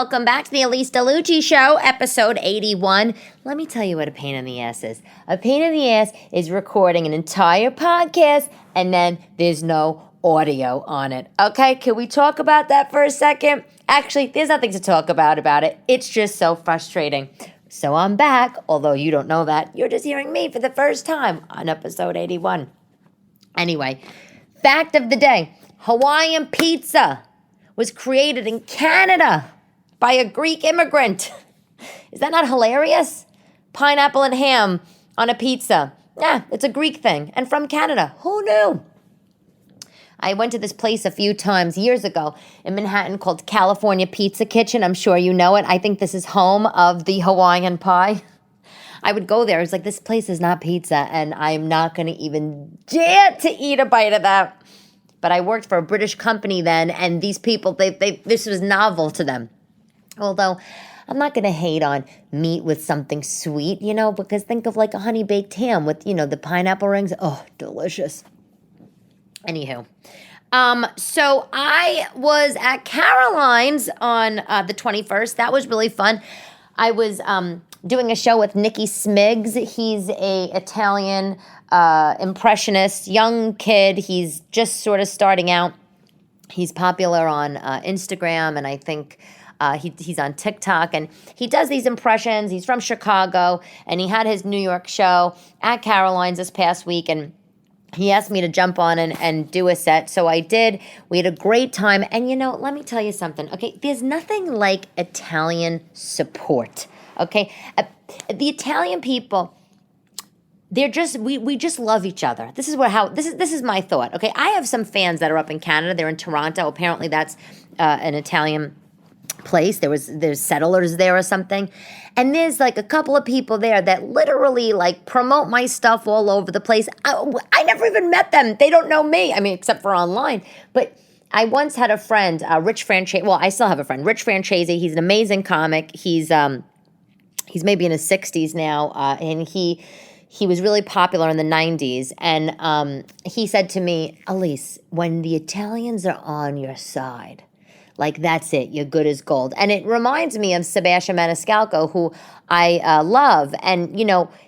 welcome back to the Elyse DeLucci Show, episode 81. Let me tell you what a pain in the ass is. A pain in the ass is recording an entire podcast and then there's no audio on it. Okay, can we talk about that for a second? Actually, there's nothing to talk about it. It's just so frustrating. So I'm back, although you don't know that. You're just hearing me for the first time on episode 81. Anyway, fact of the day, Hawaiian Pizza was created in Canada by a Greek immigrant. Is that not hilarious? Pineapple and ham on a pizza. Yeah, it's a Greek thing and from Canada. Who knew? I went to this place a few times years ago in Manhattan called California Pizza Kitchen. I'm sure you know it. I think this is home of the Hawaiian pie. I would go there. It's like, this place is not pizza, and I'm not going to even dare to eat a bite of that. But I worked for a British company then, and these people, this was novel to them. Although, I'm not going to hate on meat with something sweet, because think of like a honey-baked ham with, the pineapple rings. Oh, delicious. Anywho, so I was at Caroline's on the 21st. That was really fun. I was doing a show with Nicky Smigs. He's a Italian impressionist, young kid. He's just sort of starting out. He's popular on Instagram, and I think he's on TikTok, and he does these impressions. He's from Chicago, and he had his New York show at Caroline's this past week, and he asked me to jump on and do a set, so I did. We had a great time, and let me tell you something, okay? There's nothing like Italian support, okay? The Italian people, they're just, we just love each other. This is my thought, okay? I have some fans that are up in Canada. They're in Toronto. Apparently that's an Italian place. There's settlers there or something. And there's like a couple of people there that literally like promote my stuff all over the place. I never even met them. They don't know me. I mean, except for online. But I once had a friend, Rich Franchese. Well, I still have a friend, Rich Franchese. He's an amazing comic. He's maybe in his 60s now, and he was really popular in the 90s. And he said to me, Elyse, when the Italians are on your side, like, that's it. You're good as gold. And it reminds me of Sebastian Maniscalco, who I love. And,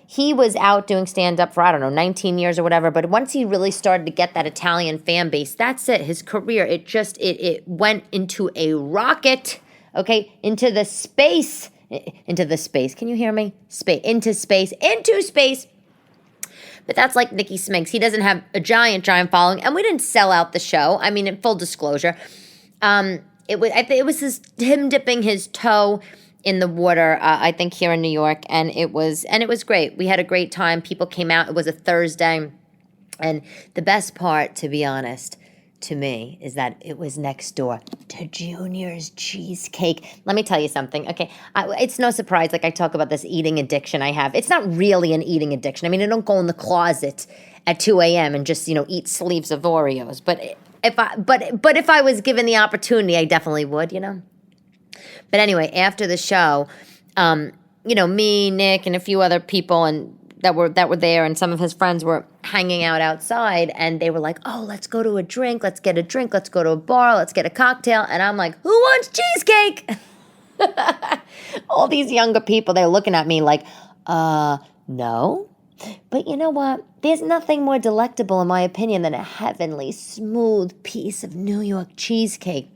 he was out doing stand-up for, 19 years or whatever. But once he really started to get that Italian fan base, that's it. His career, it went into a rocket, okay, into space. Can you hear me? Into space. But that's like Nicky Smigs. He doesn't have a giant following. And we didn't sell out the show. I mean, in full disclosure. It was him dipping his toe in the water, I think here in New York, and it was great. We had a great time. People came out. It was a Thursday, and the best part, to be honest, to me, is that it was next door to Junior's Cheesecake. Let me tell you something, okay? It's no surprise, like I talk about this eating addiction I have. It's not really an eating addiction. I mean, I don't go in the closet at 2 a.m. and just, eat sleeves of Oreos, but if I was given the opportunity, I definitely would, But anyway, after the show, me, Nick, and a few other people and that were there, and some of his friends were hanging out outside, and they were like, "Oh, let's go to a drink. Let's get a drink. Let's go to a bar. Let's get a cocktail." And I'm like, "Who wants cheesecake?" All these younger people, they're looking at me like, no. But you know what? There's nothing more delectable, in my opinion, than a heavenly, smooth piece of New York cheesecake.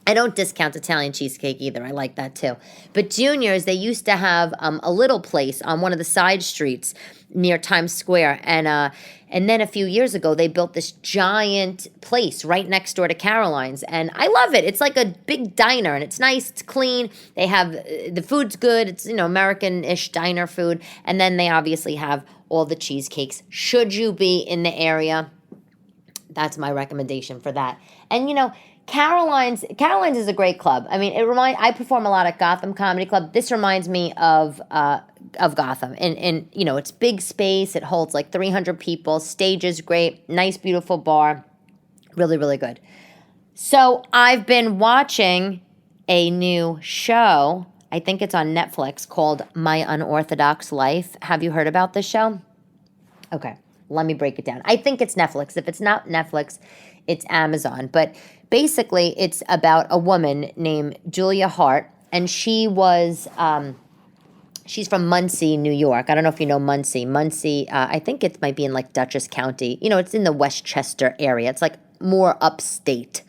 I don't discount Italian cheesecake either. I like that too. But Junior's, they used to have a little place on one of the side streets near Times Square. And then a few years ago, they built this giant place right next door to Caroline's. And I love it. It's like a big diner, and it's nice. It's clean. They have, the food's good. It's, American-ish diner food. And then they obviously have all the cheesecakes. Should you be in the area, that's my recommendation for that. And, Caroline's is a great club. I mean, I perform a lot at Gotham Comedy Club. This reminds me of Gotham. And it's big space. It holds like 300 people. Stage is great. Nice, beautiful bar. Really, really good. So I've been watching a new show. I think it's on Netflix, called My Unorthodox Life. Have you heard about this show? Okay, let me break it down. I think it's Netflix. If it's not Netflix, it's Amazon. But basically, it's about a woman named Julia Hart, and she was, she's from Muncie, New York. I don't know if you know Muncie. Muncie, I think it might be in like Dutchess County. You know, it's in the Westchester area. It's like more upstate,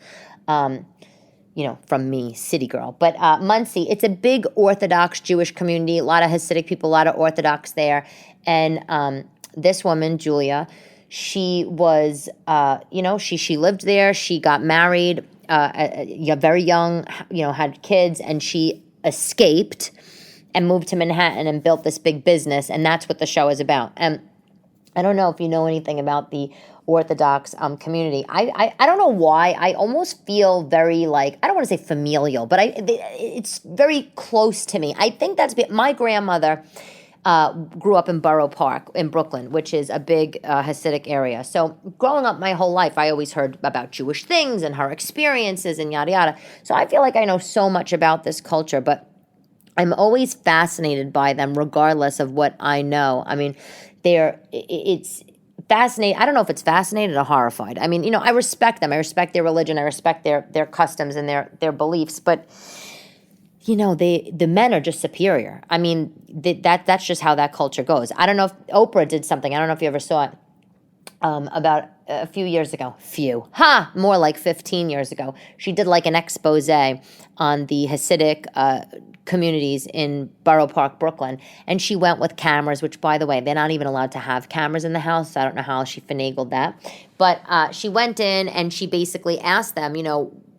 from me, city girl. But Muncie, it's a big Orthodox Jewish community, a lot of Hasidic people, a lot of Orthodox there. And this woman, Julia, she was, she lived there. She got married very young, had kids, and she escaped and moved to Manhattan and built this big business, and that's what the show is about. And I don't know if you know anything about the Orthodox community. I don't know why. I almost feel very I don't want to say familial, but it's very close to me. I think that's my grandmother grew up in Borough Park in Brooklyn, which is a big Hasidic area. So growing up my whole life, I always heard about Jewish things and her experiences and yada yada. So I feel like I know so much about this culture, but I'm always fascinated by them regardless of what I know. I mean, it's fascinating. I don't know if it's fascinated or horrified. I mean, I respect them. I respect their religion. I respect their customs and their beliefs. But, the men are just superior. I mean, that's just how that culture goes. I don't know if Oprah did something. I don't know if you ever saw it about a few years ago. More like 15 years ago. She did like an expose on the Hasidic communities in Borough Park, Brooklyn. And she went with cameras, which, by the way, they're not even allowed to have cameras in the house. So I don't know how she finagled that. But she went in and she basically asked them,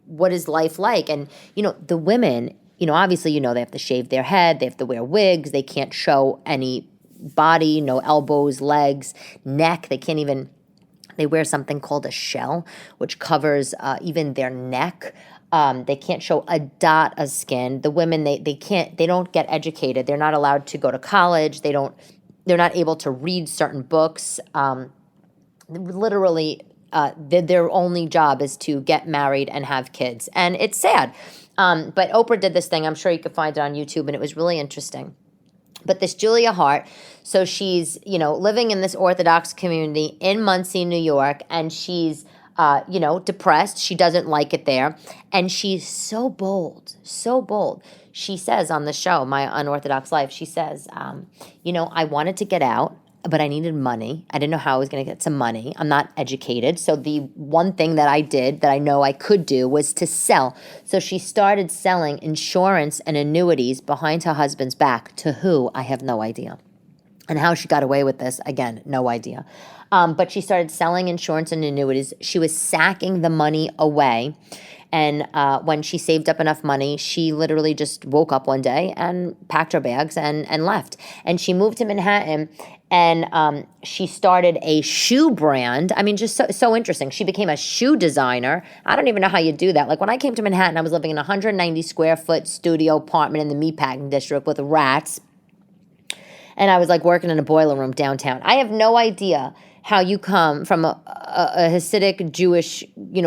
what is life like? And, the women, obviously, they have to shave their head. They have to wear wigs. They can't show any body, no elbows, legs, neck. They wear something called a shell, which covers even their neck. They can't show a dot of skin. The women, they don't get educated. They're not allowed to go to college. They're not able to read certain books. Literally, their only job is to get married and have kids. And it's sad. But Oprah did this thing. I'm sure you could find it on YouTube, and it was really interesting. But this Julia Hart, so she's, living in this Orthodox community in Muncie, New York, and she's, depressed. She doesn't like it there. And she's so bold, so bold. She says on the show, My Unorthodox Life, she says, I wanted to get out, but I needed money. I didn't know how I was going to get some money. I'm not educated. So the one thing that I did that I know I could do was to sell. So she started selling insurance and annuities behind her husband's back to who? I have no idea. And how she got away with this, again, no idea. But she started selling insurance and annuities. She was sacking the money away. And when she saved up enough money, she literally just woke up one day and packed her bags and left. And she moved to Manhattan, and she started a shoe brand. I mean, just so interesting. She became a shoe designer. I don't even know how you do that. Like when I came to Manhattan, I was living in a 190 square foot studio apartment in the meatpacking district with rats. And I was like working in a boiler room downtown. I have no idea how you come from a Hasidic Jewish,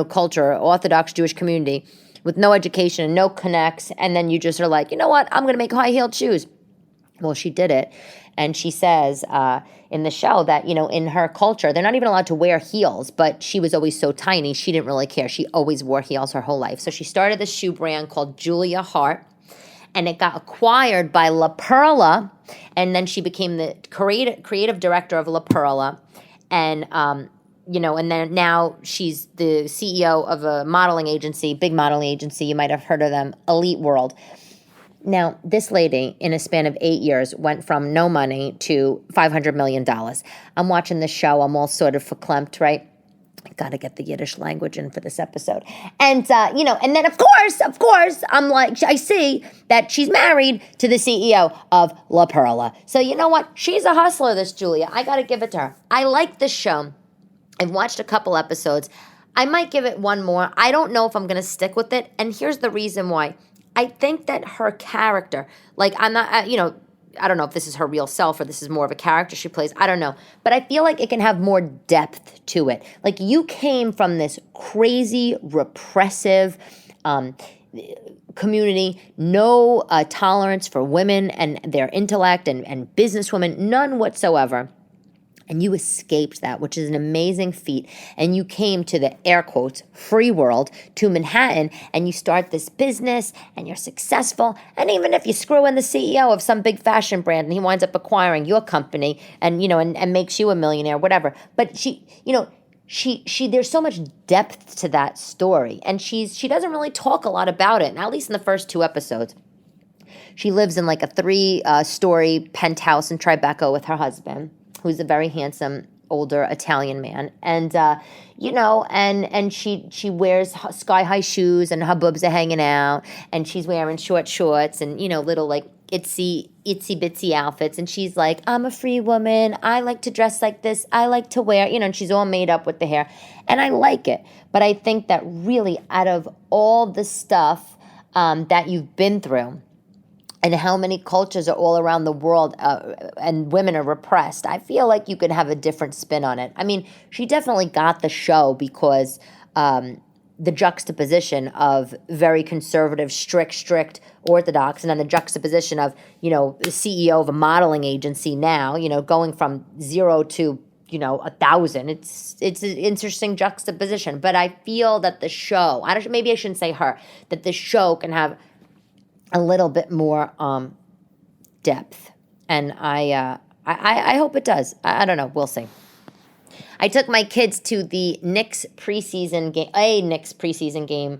culture, Orthodox Jewish community with no education and no connects, and then you just are like, you know what, I'm going to make high-heeled shoes. Well, she did it, and she says in the show that, in her culture, they're not even allowed to wear heels, but she was always so tiny, she didn't really care. She always wore heels her whole life. So she started this shoe brand called Julia Hart, and it got acquired by La Perla, and then she became the creative director of La Perla. And, and then now she's the CEO of a modeling agency, big modeling agency. You might have heard of them, Elite World. Now, this lady, in a span of 8 years, went from no money to $500 million. I'm watching this show. I'm all sort of verklempt, right? I got to get the Yiddish language in for this episode. And, and then, of course, I'm like, I see that she's married to the CEO of La Perla. So you know what? She's a hustler, this Julia. I got to give it to her. I like this show. I've watched a couple episodes. I might give it one more. I don't know if I'm going to stick with it. And here's the reason why. I think that her character, I'm not, I don't know if this is her real self or this is more of a character she plays. I don't know. But I feel like it can have more depth to it. Like you came from this crazy, repressive community, no tolerance for women and their intellect and businesswomen, none whatsoever. And you escaped that, which is an amazing feat. And you came to the air quotes free world, to Manhattan, and you start this business and you're successful. And even if you screw in the CEO of some big fashion brand and he winds up acquiring your company and, and makes you a millionaire, whatever. But she there's so much depth to that story. And she doesn't really talk a lot about it, at least in the first 2 episodes. She lives in like a 3-story penthouse in Tribeca with her husband, who's a very handsome older Italian man, and and she wears sky-high shoes, and her boobs are hanging out, and she's wearing short shorts and little like itsy bitsy outfits, and she's like, I'm a free woman, I like to dress like this, I like to wear, and she's all made up with the hair, and I like it. But I think that really, out of all the stuff that you've been through, and how many cultures are all around the world and women are repressed, I feel like you could have a different spin on it. I mean, she definitely got the show because the juxtaposition of very conservative, strict Orthodox, and then the juxtaposition of, the CEO of a modeling agency now, going from 0 to 1,000. It's an interesting juxtaposition. But I feel that the show, maybe I shouldn't say her, that the show can have a little bit more depth, and I hope it does. I don't know. We'll see. I took my kids to the Knicks preseason game,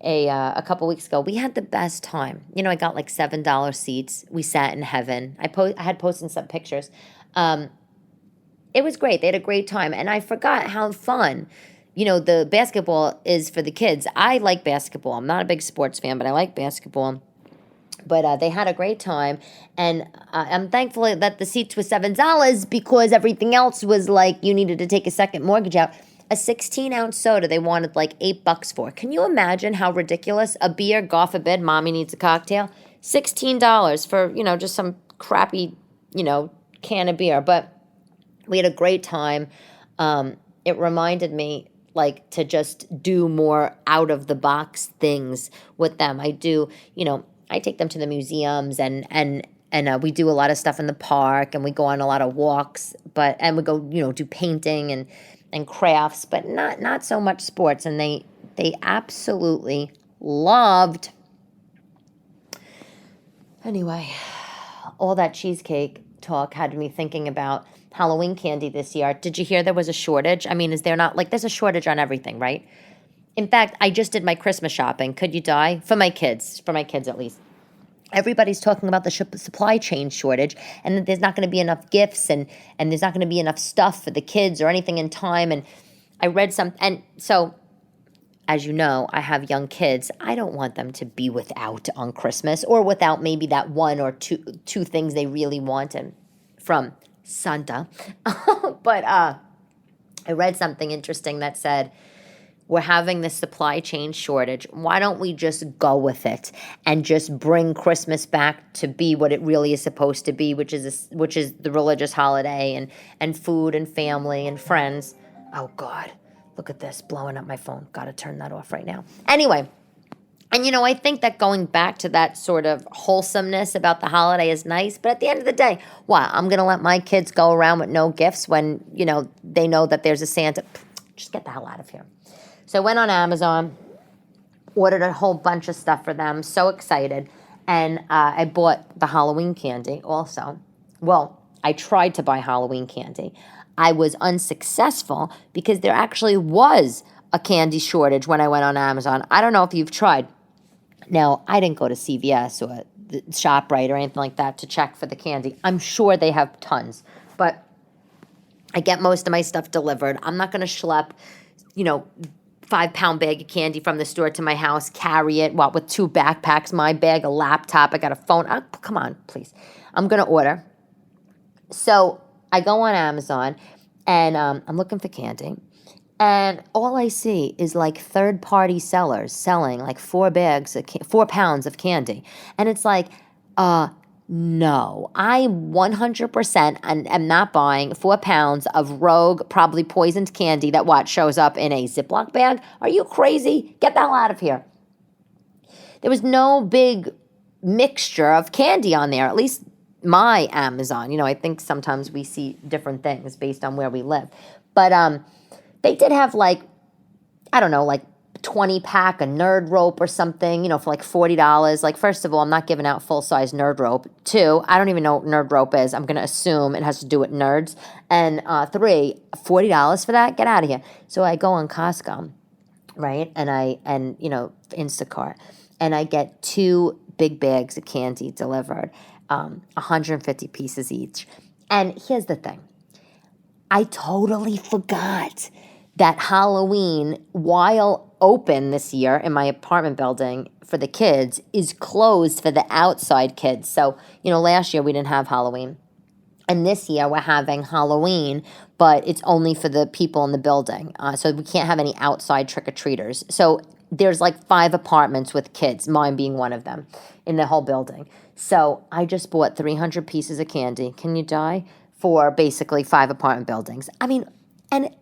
a couple weeks ago. We had the best time. I got like $7 seats. We sat in heaven. I had posted some pictures. It was great. They had a great time, and I forgot how fun. The basketball is for the kids. I like basketball. I'm not a big sports fan, but I like basketball. But they had a great time, and I'm thankful that the seats were $7 because everything else was like you needed to take a second mortgage out. A 16-ounce soda they wanted like $8 for. Can you imagine how ridiculous? A beer, God forbid, mommy needs a cocktail. $16 for, just some crappy, can of beer. But we had a great time. It reminded me like to just do more out-of-the-box things with them. I do, I take them to the museums and we do a lot of stuff in the park, and we go on a lot of walks, and we go, do painting and crafts, but not so much sports. And they absolutely loved. Anyway, all that cheesecake talk had me thinking about Halloween candy this year. Did you hear there was a shortage? I mean, is there not, there's a shortage on everything, right? In fact, I just did my Christmas shopping. Could you die? For my kids at least. Everybody's talking about the supply chain shortage, and that there's not going to be enough gifts, and there's not going to be enough stuff for the kids or anything in time. And I read and so, as you know, I have young kids. I don't want them to be without on Christmas, or without maybe that one or two things they really wanted from Santa. But I read something interesting that said, we're having this supply chain shortage. Why don't we just go with it and just bring Christmas back to be what it really is supposed to be, which is the religious holiday and food and family and friends. Oh God, look at this blowing up my phone. Got to turn that off right now. Anyway, and I think that going back to that sort of wholesomeness about the holiday is nice. But at the end of the day, I'm going to let my kids go around with no gifts when they know that there's a Santa. Just get the hell out of here. So I went on Amazon, ordered a whole bunch of stuff for them, so excited, and I bought the Halloween candy also. Well, I tried to buy Halloween candy. I was unsuccessful because there actually was a candy shortage when I went on Amazon. I don't know if you've tried. Now, I didn't go to CVS or the ShopRite or anything like that to check for the candy. I'm sure they have tons, but I get most of my stuff delivered. I'm not going to schlep, 5-pound bag of candy from the store to my house, carry it, with 2 backpacks, my bag, a laptop, I got a phone. Oh, come on, please. I'm going to order. So I go on Amazon, and I'm looking for candy, and all I see is like third-party sellers selling like 4 pounds of candy. And it's like, no, I 100% am not buying 4 pounds of rogue, probably poisoned candy that shows up in a Ziploc bag. Are you crazy? Get the hell out of here. There was no big mixture of candy on there. At least my Amazon. I think sometimes we see different things based on where we live. But they did have like, I don't know, like 20 pack of nerd rope or something, for like $40. Like, first of all, I'm not giving out full size nerd rope. 2, I don't even know what nerd rope is. I'm going to assume it has to do with nerds. And 3, $40 for that? Get out of here. So I go on Costco, right? And Instacart, and I get 2 big bags of candy delivered, 150 pieces each. And here's the thing. I totally forgot that Halloween, while open this year in my apartment building for the kids, is closed for the outside kids. So, last year we didn't have Halloween. And this year we're having Halloween, but it's only for the people in the building. So we can't have any outside trick-or-treaters. So there's like 5 apartments with kids, mine being one of them, in the whole building. So I just bought 300 pieces of candy. Can you die? For basically 5 apartment buildings. I mean, and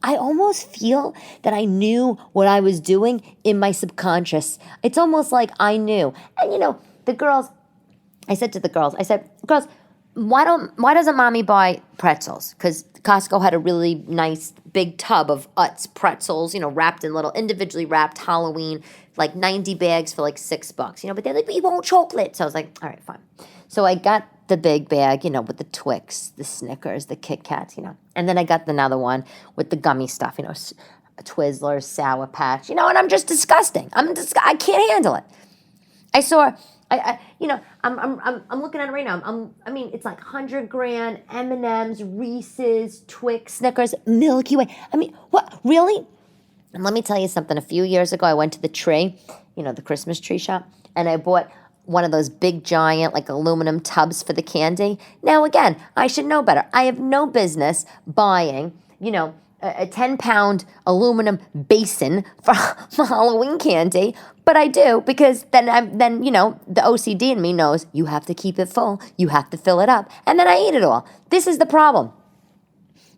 I almost feel that I knew what I was doing in my subconscious. It's almost like I knew. And the girls, I said, girls, why doesn't mommy buy pretzels? Because Costco had a really nice big tub of Utz pretzels, wrapped in little individually wrapped Halloween, like 90 bags for like $6, but they're like, we want chocolate. So I was like, all right, fine. So I got the big bag, with the Twix, the Snickers, the Kit Kats, and then I got another one with the gummy stuff, Twizzlers, Sour Patch, and I'm just disgusting. I can't handle it. I saw, I'm looking at it right now. It's like 100 grand M&Ms, Reese's, Twix, Snickers, Milky Way. What, really? And let me tell you something. A few years ago, I went to the tree, the Christmas tree shop, and I bought one of those big, giant, like aluminum tubs for the candy. Now, again, I should know better. I have no business buying, a 10-pound aluminum basin for Halloween candy, but I do because then the OCD in me knows you have to keep it full, you have to fill it up, and then I eat it all. This is the problem.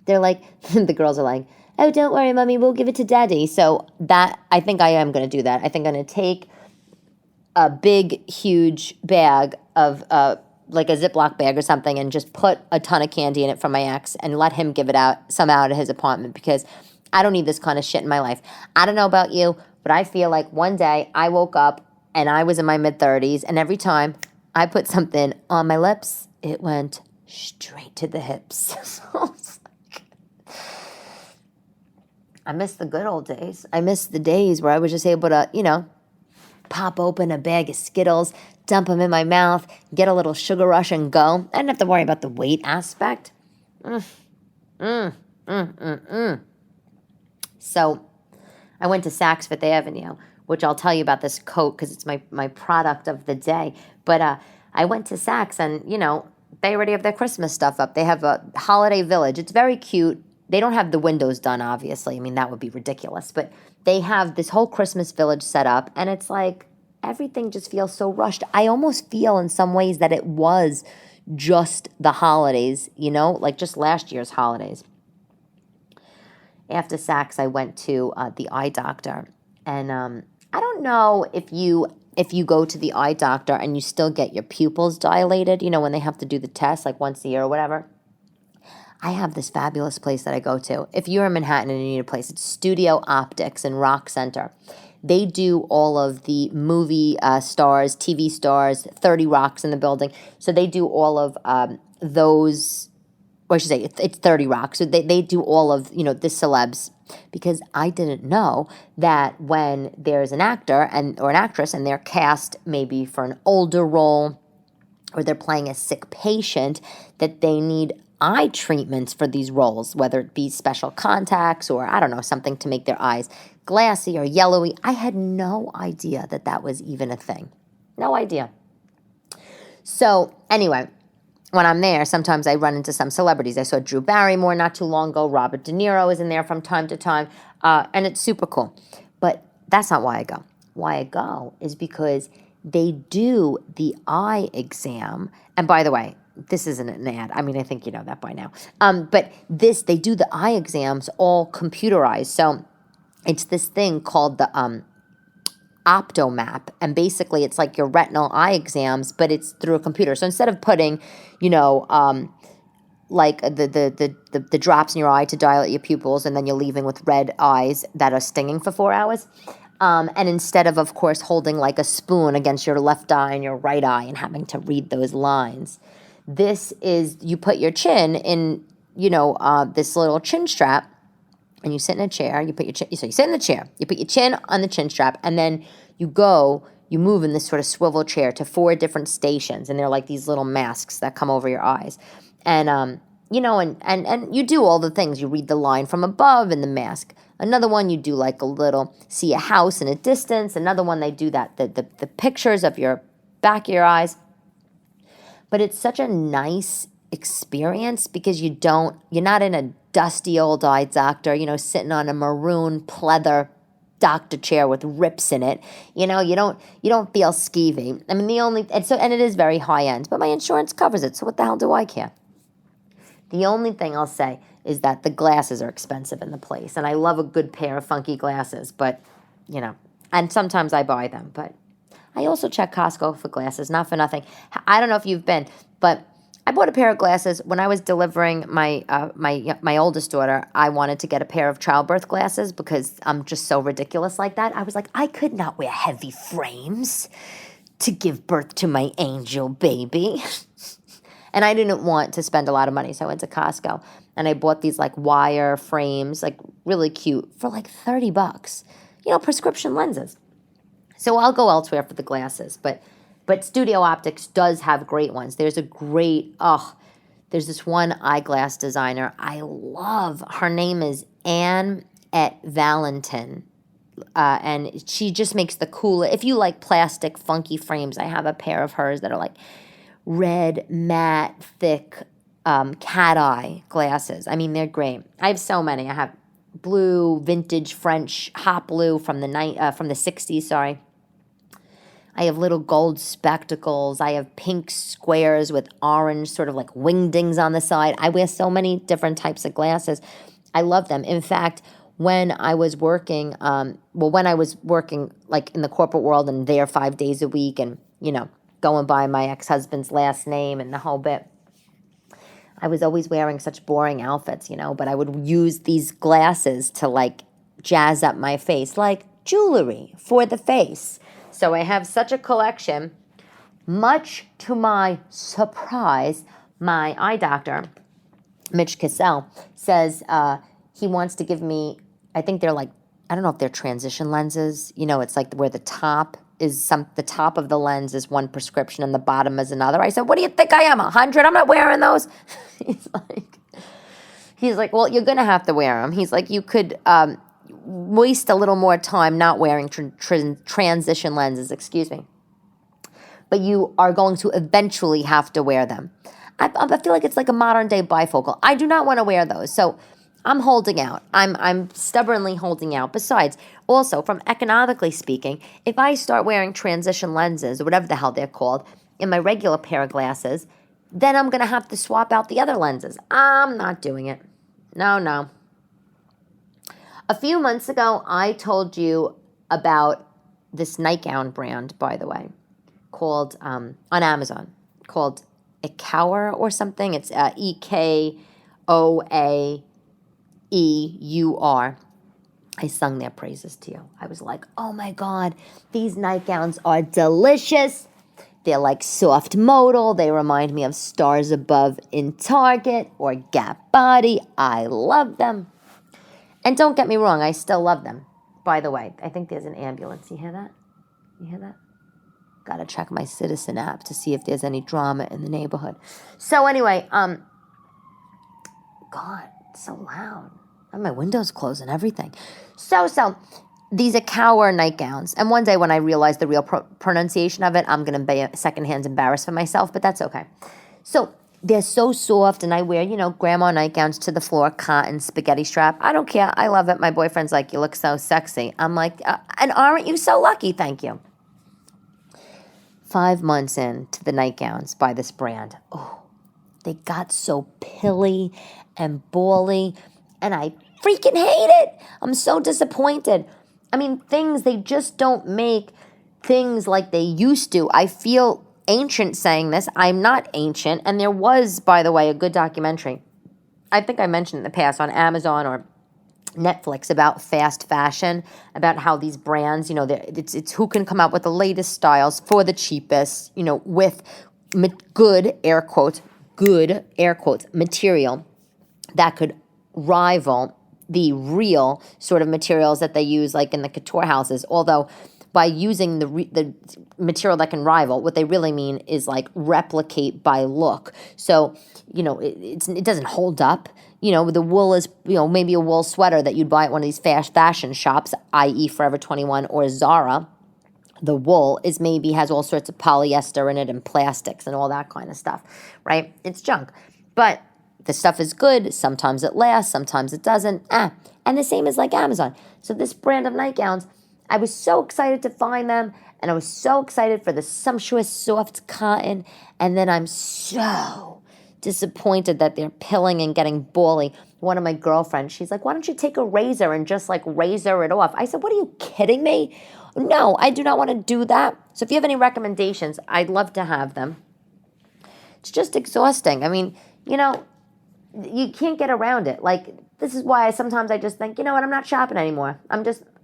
They're like, the girls are like, oh, don't worry, mommy, we'll give it to daddy. So that, I think I am going to do that. I think I'm going to take a big, huge bag of like a Ziploc bag or something and just put a ton of candy in it for my ex and let him give it out somehow at his apartment because I don't need this kind of shit in my life. I don't know about you, but I feel like one day I woke up and I was in my mid-30s and every time I put something on my lips, it went straight to the hips. So it's like, I miss the good old days. I miss the days where I was just able to, pop open a bag of Skittles, dump them in my mouth, get a little sugar rush and go. I didn't have to worry about the weight aspect. So I went to Saks Fifth Avenue, which I'll tell you about this coat because it's my product of the day. But I went to Saks and, they already have their Christmas stuff up. They have a holiday village. It's very cute. They don't have the windows done, obviously. That would be ridiculous. But they have this whole Christmas village set up, and it's like everything just feels so rushed. I almost feel in some ways that it was just the holidays, like just last year's holidays. After Saks, I went to the eye doctor, and I don't know if you go to the eye doctor and you still get your pupils dilated, when they have to do the test, like once a year or whatever. I have this fabulous place that I go to. If you're in Manhattan and you need a place, it's Studio Optics in Rock Center. They do all of the movie stars, TV stars, 30 Rocks in the building. So they do all of those, or I should say it's 30 Rock. So they do all of, the celebs. Because I didn't know that when there's an actor or an actress and they're cast maybe for an older role or they're playing a sick patient, that they need eye treatments for these roles, whether it be special contacts or, I don't know, something to make their eyes glassy or yellowy. I had no idea that was even a thing. No idea. So anyway, when I'm there, sometimes I run into some celebrities. I saw Drew Barrymore not too long ago. Robert De Niro is in there from time to time, and it's super cool. But that's not why I go. Why I go is because they do the eye exam. And by the way, this isn't an ad. I think you know that by now. But they do the eye exams all computerized. So it's this thing called the Optomap, and basically it's like your retinal eye exams, but it's through a computer. So instead of putting, you know, like the drops in your eye to dilate your pupils, and then you're leaving with red eyes that are stinging for 4 hours. And instead of course, holding like a spoon against your left eye and your right eye and having to read those lines, this is, you put your chin in, you know, this little chin strap, and you sit in a chair. You put your chin, so you sit in the chair. You put your chin on the chin strap, and then you move in this sort of swivel chair to 4 different stations, and they're like these little masks that come over your eyes. And, you know, and you do all the things. You read the line from above in the mask. Another one, you do like a little, see a house in a distance. Another one, they do that, the pictures of your back of your eyes. But it's such a nice experience because you're not in a dusty old eye doctor, you know, sitting on a maroon pleather doctor chair with rips in it. You know, you don't feel skeevy. I mean, and it is very high end, but my insurance covers it. So what the hell do I care? The only thing I'll say is that the glasses are expensive in the place. And I love a good pair of funky glasses, but, you know, and sometimes I buy them. But I also check Costco for glasses, not for nothing. I don't know if you've been, but I bought a pair of glasses when I was delivering my oldest daughter. I wanted to get a pair of childbirth glasses because I'm just so ridiculous like that. I was like, I could not wear heavy frames to give birth to my angel baby. And I didn't want to spend a lot of money, so I went to Costco and I bought these like wire frames, like really cute, for like $30. You know, prescription lenses. So I'll go elsewhere for the glasses, but Studio Optics does have great ones. There's this one eyeglass designer I love. Her name is Ep81. And she just makes the coolest. If you like plastic, funky frames, I have a pair of hers that are like red, matte, thick, cat eye glasses. I mean, they're great. I have so many. I have blue, vintage French hot blue from the 60s, sorry. I have little gold spectacles. I have pink squares with orange sort of like wingdings on the side. I wear so many different types of glasses. I love them. In fact, when I was working like in the corporate world and there 5 days a week and, you know, going by my ex-husband's last name and the whole bit, I was always wearing such boring outfits, you know, but I would use these glasses to like jazz up my face, like jewelry for the face. So I have such a collection. Much to my surprise, my eye doctor, Mitch Cassell, says he wants to give me, I think they're like, I don't know if they're transition lenses. You know, it's like where the top of the lens is one prescription and the bottom is another. I said, what do you think I am, 100? I'm not wearing those. He's like, well, you're going to have to wear them. He's like, you could waste a little more time not wearing transition lenses, excuse me. But you are going to eventually have to wear them. I feel like it's like a modern day bifocal. I do not want to wear those. So I'm holding out. I'm stubbornly holding out. Besides, also, from economically speaking, if I start wearing transition lenses, or whatever the hell they're called, in my regular pair of glasses, then I'm going to have to swap out the other lenses. I'm not doing it. No. A few months ago, I told you about this nightgown brand, by the way, called, on Amazon, called Ekaur or something. It's Ekaoaeur. I sung their praises to you. I was like, oh my God, these nightgowns are delicious. They're like soft modal. They remind me of Stars Above in Target or Gap Body. I love them. And don't get me wrong, I still love them. By the way, I think there's an ambulance. You hear that? Got to check my Citizen app to see if there's any drama in the neighborhood. So anyway, God, it's so loud. And my window's closed and everything. So these Ekaur nightgowns. And one day when I realize the real pronunciation of it, I'm going to be secondhand embarrassed for myself, but that's okay. So they're so soft, and I wear, you know, grandma nightgowns to the floor, cotton, spaghetti strap. I don't care. I love it. My boyfriend's like, you look so sexy. I'm like, and aren't you so lucky? Thank you. 5 months into the nightgowns by this brand. Oh, they got so pilly and bally, and I freaking hate it. I'm so disappointed. I mean, they just don't make things like they used to. I feel ancient saying this. I'm not ancient. And there was, by the way, a good documentary. I think I mentioned in the past on Amazon or Netflix about fast fashion, about how these brands, it's who can come out with the latest styles for the cheapest, with good, air quotes, material that could rival the real sort of materials that they use like in the couture houses. Although by using the material that can rival, what they really mean is like replicate by look. So, it doesn't hold up. The wool is, maybe a wool sweater that you'd buy at one of these fast fashion shops, i.e. Forever 21 or Zara. The wool has all sorts of polyester in it and plastics and all that kind of stuff, right? It's junk. But the stuff is good. Sometimes it lasts. Sometimes it doesn't. And the same is like Amazon. So this brand of nightgowns, I was so excited to find them. And I was so excited for the sumptuous, soft cotton. And then I'm so disappointed that they're pilling and getting bally. One of my girlfriends, she's like, why don't you take a razor and just like razor it off? I said, what, are you kidding me? No, I do not want to do that. So if you have any recommendations, I'd love to have them. It's just exhausting. I mean, you can't get around it. Like, this is why sometimes I just think, I'm not shopping anymore.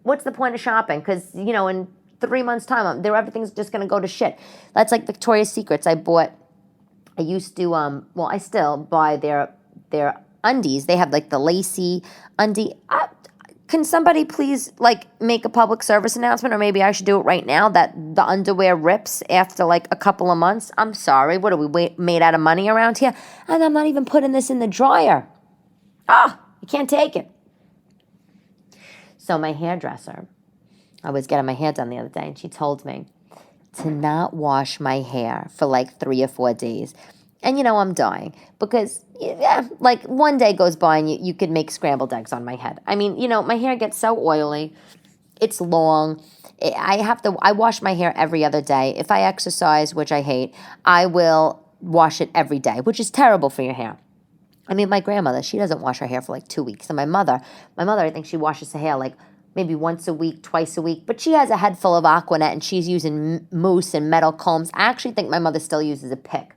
What's the point of shopping? Because, in 3 months' time, everything's just going to go to shit. That's like Victoria's Secrets. I used to, I still buy their undies. They have like the lacy undie. Can somebody please like make a public service announcement, or maybe I should do it right now, that the underwear rips after like a couple of months? I'm sorry. What are we made out of money around here? And I'm not even putting this in the dryer. You can't take it. So my hairdresser, I was getting my hair done the other day, and she told me to not wash my hair for like 3 or 4 days. And, I'm dying because, like one day goes by and you could make scrambled eggs on my head. I mean, my hair gets so oily. It's long. I wash my hair every other day. If I exercise, which I hate, I will wash it every day, which is terrible for your hair. I mean, my grandmother, she doesn't wash her hair for like 2 weeks. And my mother, I think she washes her hair like maybe once a week, twice a week. But she has a head full of Aquanet and she's using mousse and metal combs. I actually think my mother still uses a pick.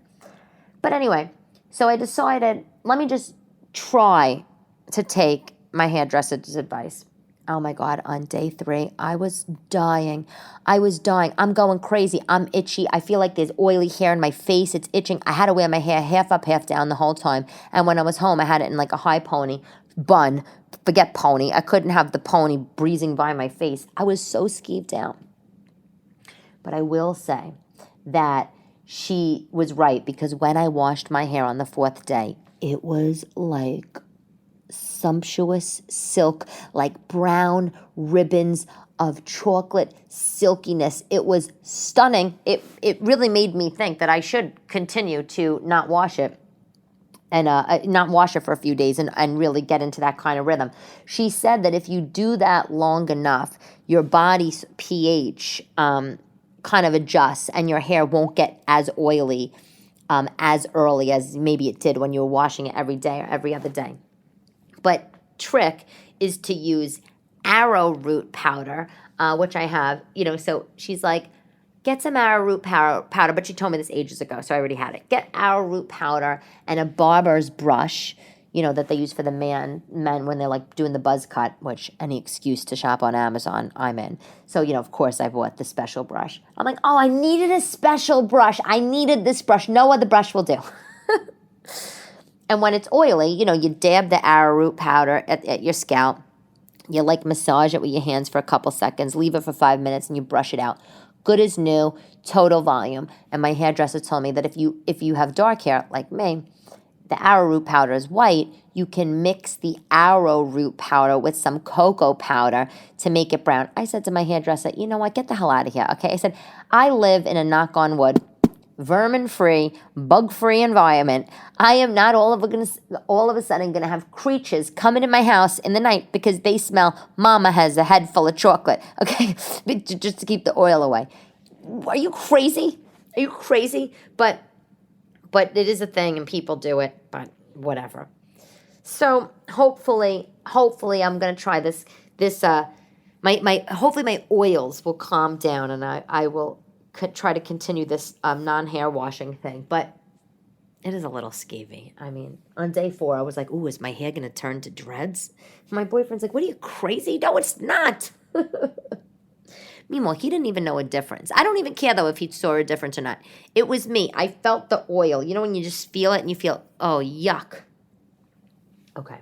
But anyway, so I decided, let me just try to take my hairdresser's advice. Oh my God, on day 3, I was dying. I'm going crazy. I'm itchy. I feel like there's oily hair in my face. It's itching. I had to wear my hair half up, half down the whole time. And when I was home, I had it in like a high pony bun. Forget pony. I couldn't have the pony breezing by my face. I was so skeeved out. But I will say that she was right, because when I washed my hair on the 4th day, it was like sumptuous silk, like brown ribbons of chocolate silkiness. It was stunning. It really made me think that I should continue to not wash it and not wash it for a few days and really get into that kind of rhythm. She said that if you do that long enough, your body's pH kind of adjusts and your hair won't get as oily as early as maybe it did when you were washing it every day or every other day. But trick is to use arrowroot powder, which I have, so she's like, get some arrowroot powder, but she told me this ages ago, so I already had it. Get arrowroot powder and a barber's brush, that they use for the men when they're like doing the buzz cut, which any excuse to shop on Amazon, I'm in. So, of course I bought the special brush. I'm like, I needed a special brush. I needed this brush. No other brush will do. And when it's oily, you dab the arrowroot powder at your scalp. You like massage it with your hands for a couple seconds, leave it for 5 minutes, and you brush it out. Good as new, total volume. And my hairdresser told me that if you have dark hair like me, the arrowroot powder is white, you can mix the arrowroot powder with some cocoa powder to make it brown. I said to my hairdresser, you know what, get the hell out of here, okay? I said, I live in a, knock on wood, vermin-free, bug-free environment. I am not all of a sudden going to have creatures coming in my house in the night because they smell mama has a head full of chocolate, okay? Just to keep the oil away. Are you crazy? But it is a thing and people do it, but whatever. So hopefully I'm going to try this hopefully my oils will calm down, and I will try to continue this non-hair washing thing. But it is a little skeevy. I mean, on day 4, I was like, ooh, is my hair going to turn to dreads? My boyfriend's like, what are you, crazy? No, it's not. Meanwhile, he didn't even know a difference. I don't even care, though, if he saw a difference or not. It was me. I felt the oil. You know when you just feel it and you feel, oh, yuck. Okay.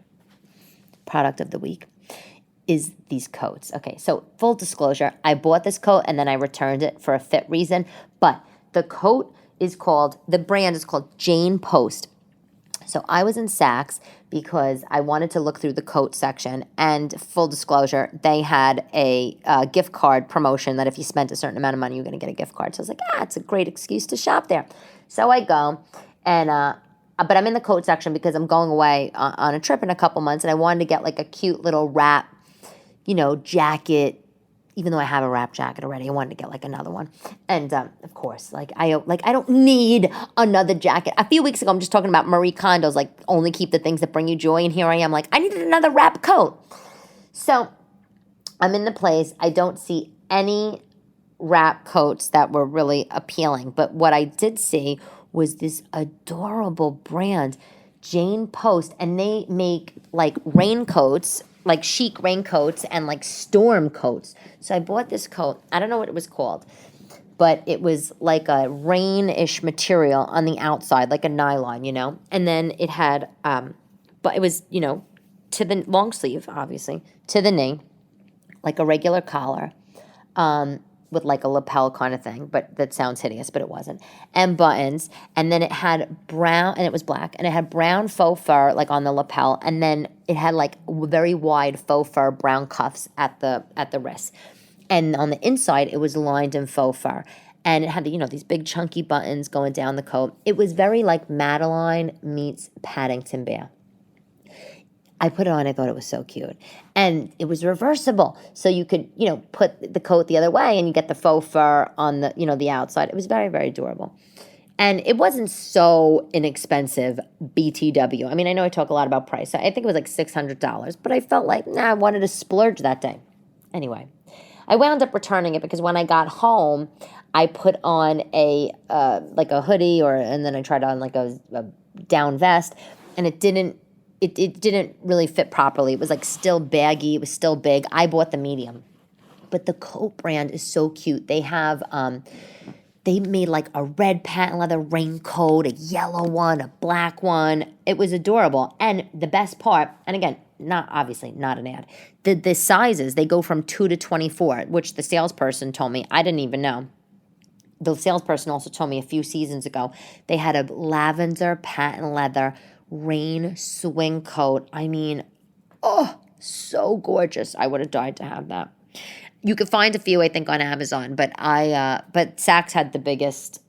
Product of the week is these coats. Okay, so full disclosure, I bought this coat and then I returned it for a fit reason. But the coat the brand is called Jane Post. So I was in Saks because I wanted to look through the coat section, and full disclosure, they had a gift card promotion that if you spent a certain amount of money, you're going to get a gift card. So I was like, it's a great excuse to shop there. So I go, and but I'm in the coat section because I'm going away on a trip in a couple months, and I wanted to get like a cute little wrap, jacket. Even though I have a wrap jacket already, I wanted to get like another one. And of course, I don't need another jacket. A few weeks ago, I'm just talking about Marie Kondo's, like, only keep the things that bring you joy. And here I am, like, I needed another wrap coat. So I'm in the place. I don't see any wrap coats that were really appealing. But what I did see was this adorable brand, Jane Post. And they make like raincoats, like chic raincoats and like storm coats. So I bought this coat. I don't know what it was called, but it was like a rain-ish material on the outside, like a nylon, And then it had, but it was, to the long sleeve, obviously, to the knee, like a regular collar, with like a lapel kind of thing, but that sounds hideous, but it wasn't. And buttons, and then it had brown, and it was black, and it had brown faux fur like on the lapel, and then it had like very wide faux fur brown cuffs at the wrist. And on the inside, it was lined in faux fur. And it had, these big chunky buttons going down the coat. It was very like Madeline meets Paddington Bear. I put it on. I thought it was so cute. And it was reversible. So you could, put the coat the other way and you get the faux fur on the, the outside. It was very, very adorable. And it wasn't so inexpensive, BTW. I mean, I know I talk a lot about price. I think it was like $600. But I felt like, I wanted to splurge that day. Anyway, I wound up returning it because when I got home, I put on a hoodie and then I tried on like a down vest, and it didn't really fit properly. It was like still baggy. It was still big. I bought the medium. But the coat brand is so cute. They have, they made like a red patent leather raincoat, a yellow one, a black one. It was adorable. And the best part, and again, not an ad, the sizes, they go from 2 to 24, which the salesperson told me. I didn't even know. The salesperson also told me a few seasons ago they had a lavender patent leather rain swing coat. I mean, so gorgeous. I would have died to have that. You could find a few, I think, on Amazon, but but Saks had the biggest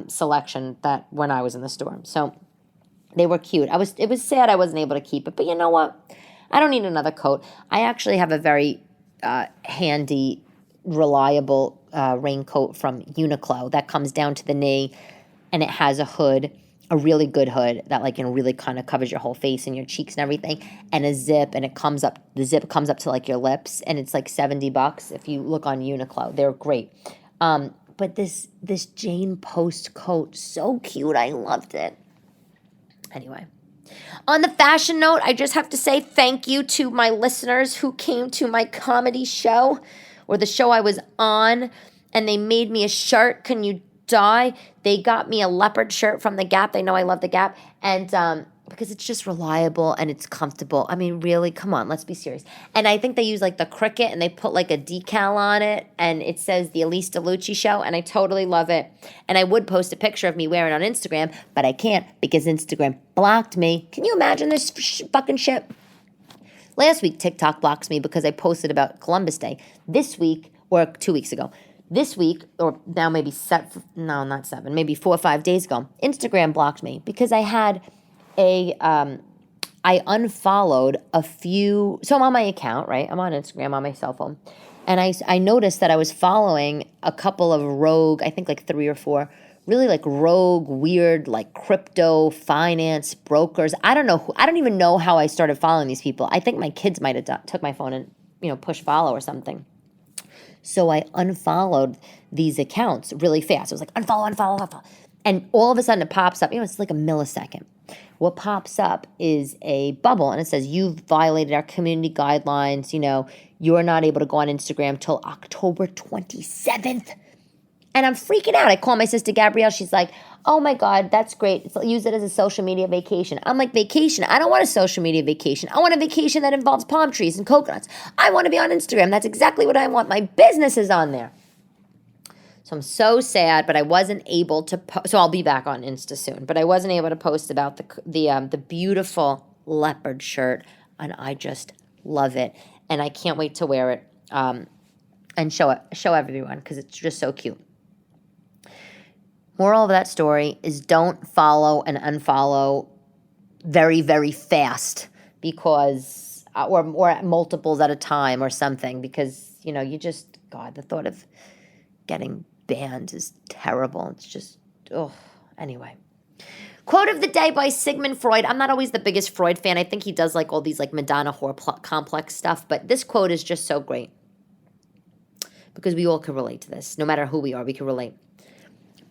selection that when I was in the store. So they were cute. It was sad I wasn't able to keep it, but you know what? I don't need another coat. I actually have a very handy, reliable raincoat from Uniqlo that comes down to the knee, and it has a hood. A really good hood that really kind of covers your whole face and your cheeks and everything, and a zip, and the zip comes up to like your lips, and it's like $70 if you look on Uniqlo. They're great. But this Jane Post coat, so cute. I loved it. Anyway, on the fashion note, I just have to say thank you to my listeners who came to my comedy show, or the show I was on, and they made me a shirt. Can you die? They got me a leopard shirt from the Gap. They know I love the Gap. And because it's just reliable and it's comfortable. I mean, really, come on, let's be serious. And I think they use like the cricket and they put like a decal on it and it says the Elyse DeLucci show, and I totally love it. And I would post a picture of me wearing it on Instagram, but I can't because Instagram blocked me. Can you imagine this fucking shit? Last week, TikTok blocks me because I posted about Columbus Day. This week, or 2 weeks ago, this week, or now maybe maybe 4 or 5 days ago, Instagram blocked me because I had I unfollowed a few, so I'm on my account, right? I'm on Instagram on my cell phone. And I noticed that I was following a couple of rogue, I think like 3 or 4, really like rogue, weird, like crypto, finance, brokers. I don't even know how I started following these people. I think my kids might have took my phone and push follow or something. So I unfollowed these accounts really fast. It was like unfollow. And all of a sudden it pops up. It's like a millisecond. What pops up is a bubble, and it says, you've violated our community guidelines. You're not able to go on Instagram till October 27th. And I'm freaking out. I call my sister Gabrielle. She's like, oh my God, that's great. Use it as a social media vacation. I'm like, vacation? I don't want a social media vacation. I want a vacation that involves palm trees and coconuts. I want to be on Instagram. That's exactly what I want. My business is on there. So I'm so sad, but I wasn't able to so I'll be back on Insta soon. But I wasn't able to post about the beautiful leopard shirt, and I just love it. And I can't wait to wear it and show everyone because it's just so cute. Moral of that story is don't follow and unfollow very, very fast because, or at multiples at a time or something because, God, the thought of getting banned is terrible. It's just, anyway. Quote of the day by Sigmund Freud. I'm not always the biggest Freud fan. I think he does all these Madonna whore complex stuff, but this quote is just so great because we all can relate to this. No matter who we are, we can relate.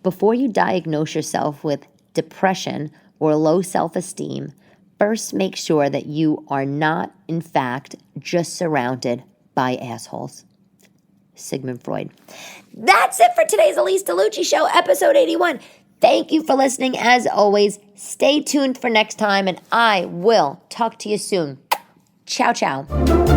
Before you diagnose yourself with depression or low self-esteem, first make sure that you are not, in fact, just surrounded by assholes. Sigmund Freud. That's it for today's Elyse DeLucci Show, episode 81. Thank you for listening. As always, stay tuned for next time, and I will talk to you soon. Ciao, ciao.